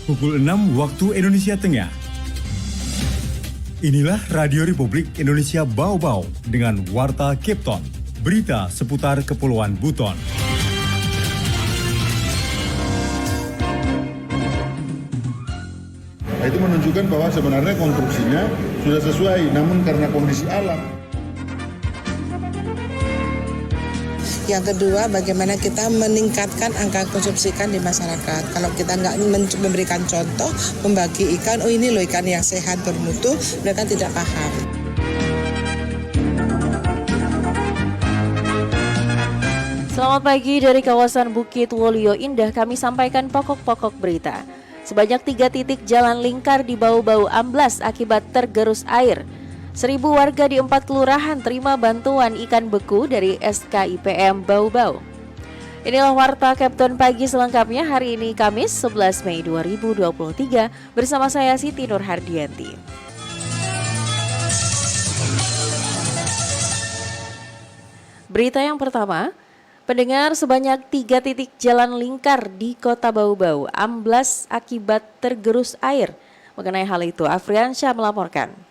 pukul 6 waktu Indonesia Tengah. Inilah Radio Republik Indonesia Bau-Bau dengan Warta Kipton, berita seputar Kepulauan Buton. Itu menunjukkan bahwa sebenarnya konstruksinya sudah sesuai, namun karena kondisi alam. Yang kedua, bagaimana kita meningkatkan angka konsumsi ikan di masyarakat. Kalau kita nggak memberikan contoh, membagi ikan, oh ini loh ikan yang sehat, bermutu, mereka tidak paham. Selamat pagi dari kawasan Bukit Wolio Indah, kami sampaikan pokok-pokok berita. Sebanyak 3 titik jalan lingkar di Bau-Bau amblas akibat tergerus air. 1.000 warga di 4 kelurahan terima bantuan ikan beku dari SKIPM Bau-Bau. Inilah Warta Kipton pagi selengkapnya hari ini Kamis 11 Mei 2023 bersama saya Siti Nurhardianti. Berita yang pertama, pendengar, sebanyak 3 titik jalan lingkar di Kota Bau-Bau amblas akibat tergerus air. Mengenai hal itu, Afriansyah melaporkan.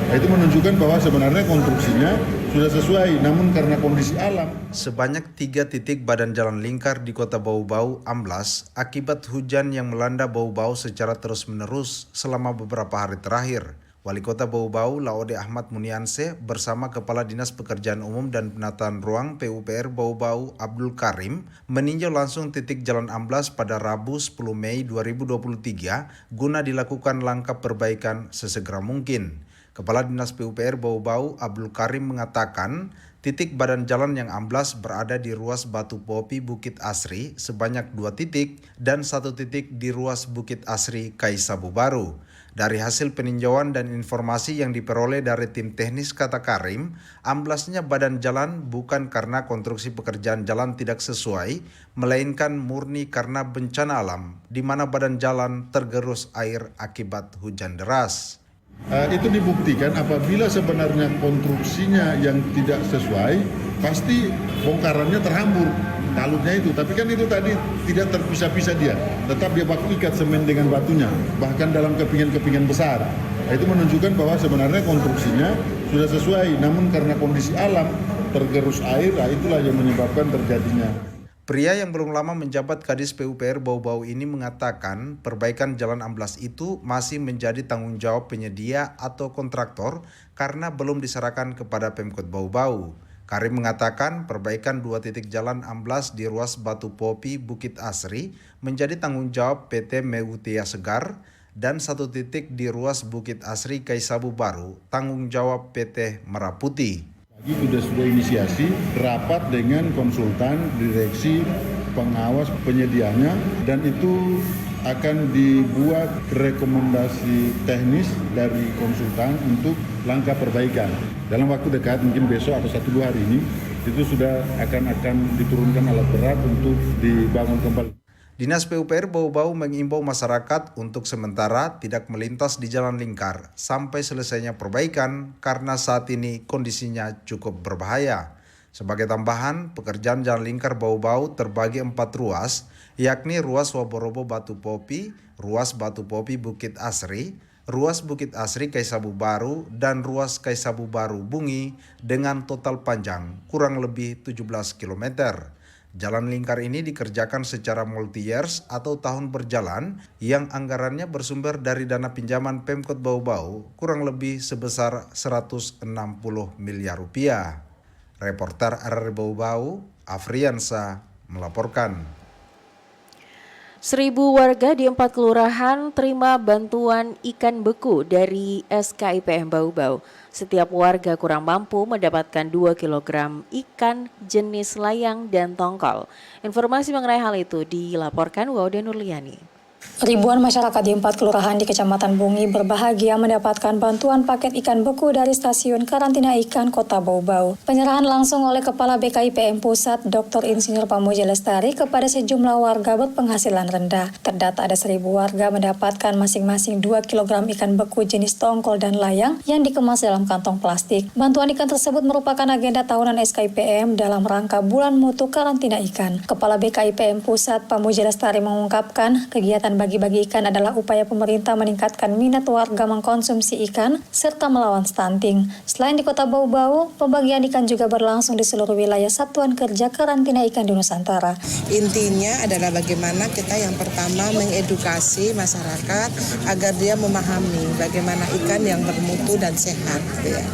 Itu menunjukkan bahwa sebenarnya konstruksinya sudah sesuai, namun karena kondisi alam. Sebanyak 3 titik badan jalan lingkar di Kota Bau-Bau amblas akibat hujan yang melanda Bau-Bau secara terus-menerus selama beberapa hari terakhir. Wali Kota Bau-Bau, Laode Ahmad Munianse, bersama Kepala Dinas Pekerjaan Umum dan Penataan Ruang PUPR Bau-Bau, Abdul Karim, meninjau langsung titik jalan amblas pada Rabu 10 Mei 2023 guna dilakukan langkah perbaikan sesegera mungkin. Kepala Dinas PUPR Bau-Bau, Abdul Karim, mengatakan titik badan jalan yang amblas berada di ruas Batu Popi Bukit Asri sebanyak 2 titik dan 1 titik di ruas Bukit Asri Kaisabu Baru. Dari hasil peninjauan dan informasi yang diperoleh dari tim teknis, kata Karim, amblasnya badan jalan bukan karena konstruksi pekerjaan jalan tidak sesuai, melainkan murni karena bencana alam, di mana badan jalan tergerus air akibat hujan deras. Itu dibuktikan apabila sebenarnya konstruksinya yang tidak sesuai, pasti bongkarannya terhambur talutnya itu. Tapi kan itu tadi tidak terpisah-pisah dia, tetap dia baku ikat semen dengan batunya, bahkan dalam kepingan-kepingan besar. Itu menunjukkan bahwa sebenarnya konstruksinya sudah sesuai, namun karena kondisi alam tergerus air, itulah yang menyebabkan terjadinya. Pria yang belum lama menjabat Kadis PUPR Bau-Bau ini mengatakan perbaikan jalan amblas itu masih menjadi tanggung jawab penyedia atau kontraktor karena belum diserahkan kepada Pemkot Bau-Bau. Karim mengatakan perbaikan 2 titik jalan amblas di ruas Batu Popi Bukit Asri menjadi tanggung jawab PT Meutia Segar dan 1 titik di ruas Bukit Asri Kaisabu Baru tanggung jawab PT Merah Putih. Sudah inisiasi rapat dengan konsultan, direksi, pengawas, penyedianya, dan itu akan dibuat rekomendasi teknis dari konsultan untuk langkah perbaikan. Dalam waktu dekat, mungkin besok atau 1-2 hari ini, itu sudah akan diturunkan alat berat untuk dibangun kembali. Dinas PUPR Bau-Bau mengimbau masyarakat untuk sementara tidak melintas di jalan lingkar sampai selesainya perbaikan karena saat ini kondisinya cukup berbahaya. Sebagai tambahan, pekerjaan jalan lingkar Bau-Bau terbagi 4 ruas, yakni ruas Waborobo Batu Popi, ruas Batu Popi Bukit Asri, ruas Bukit Asri Kaisabu Baru, dan ruas Kaisabu Baru Bungi dengan total panjang kurang lebih 17 km. Jalan lingkar ini dikerjakan secara multi-years atau tahun berjalan yang anggarannya bersumber dari dana pinjaman Pemkot Bau-Bau kurang lebih sebesar 160 miliar rupiah. Reporter RRI Bau-Bau, Afriansyah melaporkan. 1.000 warga di 4 kelurahan terima bantuan ikan beku dari SKIPM Bau-Bau. Setiap warga kurang mampu mendapatkan 2 kg ikan jenis layang dan tongkol. Informasi mengenai hal itu dilaporkan Waude Nurliani. Ribuan masyarakat di 4 kelurahan di Kecamatan Bungi berbahagia mendapatkan bantuan paket ikan beku dari Stasiun Karantina Ikan Kota Bau-Bau. Penyerahan langsung oleh Kepala BKIPM Pusat Dr. Insinyur Pamuji Lestari kepada sejumlah warga berpenghasilan rendah. Terdata ada 1.000 warga mendapatkan masing-masing 2 kg ikan beku jenis tongkol dan layang yang dikemas dalam kantong plastik. Bantuan ikan tersebut merupakan agenda tahunan SKIPM dalam rangka Bulan Mutu Karantina Ikan. Kepala BKIPM Pusat Pamuji Lestari mengungkapkan kegiatan bagi-bagi ikan adalah upaya pemerintah meningkatkan minat warga mengkonsumsi ikan serta melawan stunting. Selain di Kota Bau-Bau, pembagian ikan juga berlangsung di seluruh wilayah Satuan Kerja Karantina Ikan di Nusantara. Intinya adalah bagaimana kita yang pertama mengedukasi masyarakat agar dia memahami bagaimana ikan yang bermutu dan sehat, gitu ya.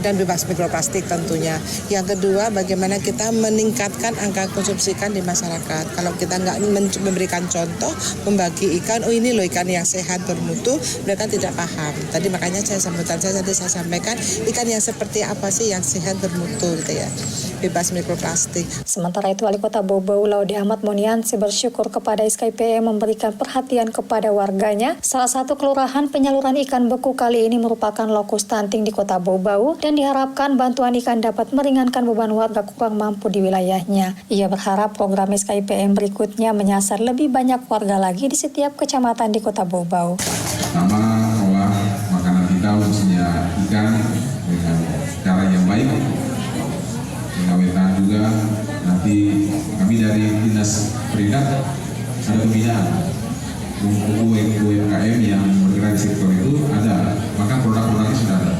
Dan bebas mikroplastik tentunya. Yang kedua, bagaimana kita meningkatkan angka konsumsi ikan di masyarakat. Kalau kita nggak memberikan contoh, membagi ikan, oh ini loh ikan yang sehat bermutu, mereka tidak paham. Tadi makanya saya sampaikan ikan yang seperti apa sih yang sehat bermutu, gitu ya, bebas mikroplastik. Sementara itu, Wali Kota Bau-Bau Laude Ahmad Moniansi bersyukur kepada SKIPM memberikan perhatian kepada warganya. Salah satu kelurahan penyaluran ikan beku kali ini merupakan lokus stunting di Kota Bau-Bau dan diharapkan bantuan ikan dapat meringankan beban warga kurang mampu di wilayahnya. Ia berharap program SKIPM berikutnya menyasar lebih banyak warga lagi di setiap kecamatan di Kota Bau-Bau. Pertama, olah makanan kita khususnya ikan dengan cara yang baik, pengawetan juga. Nanti kami dari Dinas Perindak ada pembinaan UMKM yang bergerak di sektor itu ada, maka produk-produknya sudah ada.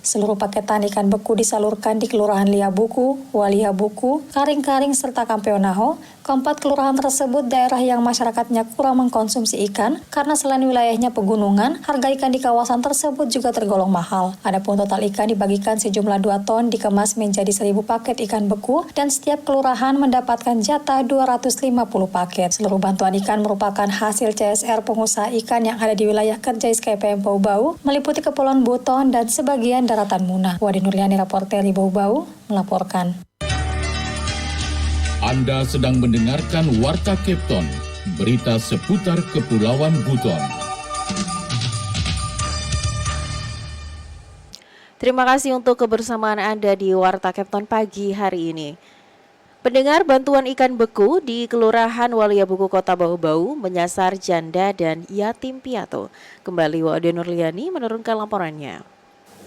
Seluruh paketan ikan beku disalurkan di Kelurahan Liabuku, Waliabuku, Karing-Karing, serta Kampeonaho. Keempat kelurahan tersebut daerah yang masyarakatnya kurang mengkonsumsi ikan karena selain wilayahnya pegunungan, harga ikan di kawasan tersebut juga tergolong mahal. Adapun total ikan dibagikan sejumlah 2 ton dikemas menjadi 1.000 paket ikan beku dan setiap kelurahan mendapatkan jatah 250 paket. Seluruh bantuan ikan merupakan hasil CSR pengusaha ikan yang ada di wilayah kerja SKIPM Bau-Bau, meliputi Kepulauan Buton dan sebagian daratan Muna. Wadi Nurliani, reporter di Bau-Bau, melaporkan. Anda sedang mendengarkan Warta Kepton, berita seputar Kepulauan Buton. Terima kasih untuk kebersamaan Anda di Warta Kepton pagi hari ini. Pendengar, bantuan ikan beku di Kelurahan Waliabuku Kota Bau-Bau menyasar janda dan yatim piatu. Kembali Wade Nurliani menurunkan laporannya.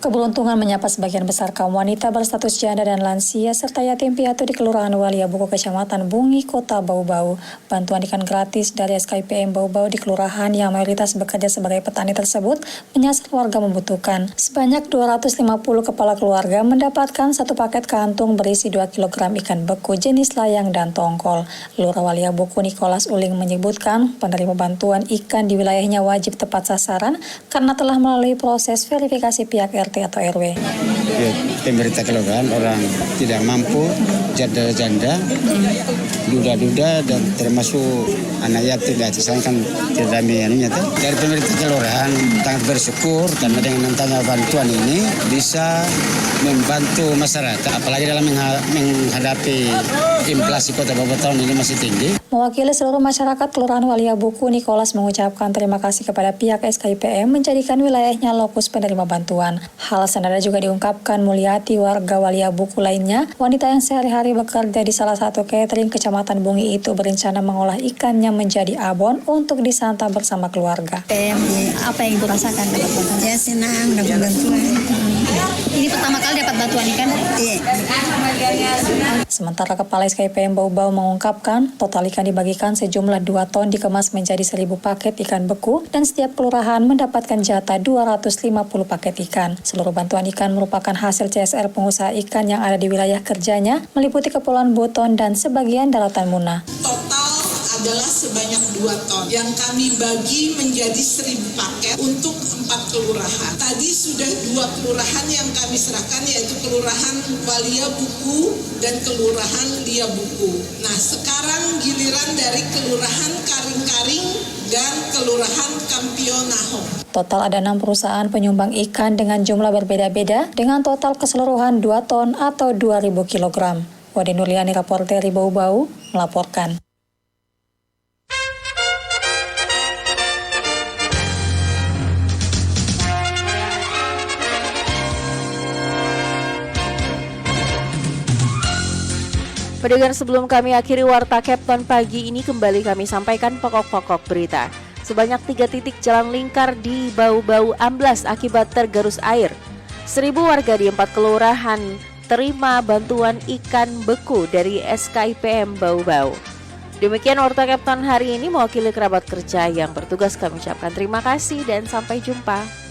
Keberuntungan menyapa sebagian besar kaum wanita berstatus janda dan lansia serta yatim piatu di Kelurahan Waliabuku, Kecamatan Bungi, Kota Bau-Bau. Bantuan ikan gratis dari SKIPM Bau-Bau di kelurahan yang mayoritas bekerja sebagai petani tersebut menyasar warga membutuhkan. Sebanyak 250 kepala keluarga mendapatkan 1 paket kantung berisi 2 kg ikan beku jenis layang dan tongkol. Lurah Waliabuku Nikolas Uling menyebutkan penerima bantuan ikan di wilayahnya wajib tepat sasaran karena telah melalui proses verifikasi pihak RT atau RW. Pemerintah kelurahan orang tidak mampu, janda-janda, duda-duda dan termasuk anak yatim kan tidak anunya tuh. Dari pemerintah kelurahan sangat bersyukur karena dengan mentanya bantuan ini bisa membantu masyarakat, apalagi dalam menghadapi inflasi Kota Bau tahun ini masih tinggi. Mewakili seluruh masyarakat Kelurahan Waliabuku, Nikolas mengucapkan terima kasih kepada pihak SKIPM menjadikan wilayahnya lokus penerima bantuan. Hal senada juga diungkapkan Mulyati, warga Waliabuku lainnya. Wanita yang sehari-hari bekerja di salah satu catering Kecamatan Bungi itu berencana mengolah ikannya menjadi abon untuk disantap bersama keluarga. Apa yang Ibu rasakan dapat bantuan? Ya senang dapat bantuan. Ini pertama kali dapat bantuan ikan? Iya. Sementara Kepala SKIPM Bau-Bau mengungkapkan total ikan dibagikan sejumlah 2 ton dikemas menjadi 1.000 paket ikan beku dan setiap kelurahan mendapatkan jatah 250 paket ikan. Seluruh bantuan ikan merupakan hasil CSR pengusaha ikan yang ada di wilayah kerjanya, meliputi Kepulauan Buton dan sebagian daratan Muna. Total adalah sebanyak 2 ton yang kami bagi menjadi 1.000 paket untuk 4 kelurahan. Tadi sudah 2 kelurahan yang kami serahkan, yaitu Kelurahan Waliabuku dan Kelurahan Liabuku. Nah, sekarang giliran dari Kelurahan Karing-Karing dan Kelurahan Kampeonaho. Total ada 6 perusahaan penyumbang ikan dengan jumlah berbeda-beda dengan total keseluruhan 2 ton atau 2.000 kg. Wade Nurliani, reporter di Bau-Bau, melaporkan. Pendengar, sebelum kami akhiri Warta Kepton pagi ini, kembali kami sampaikan pokok-pokok berita. Sebanyak 3 titik jalan lingkar di Bau-Bau amblas akibat tergerus air. 1.000 warga di 4 kelurahan terima bantuan ikan beku dari SKIPM Bau-Bau. Demikian Warta Kepton hari ini, mewakili kerabat kerja yang bertugas kami ucapkan terima kasih dan sampai jumpa.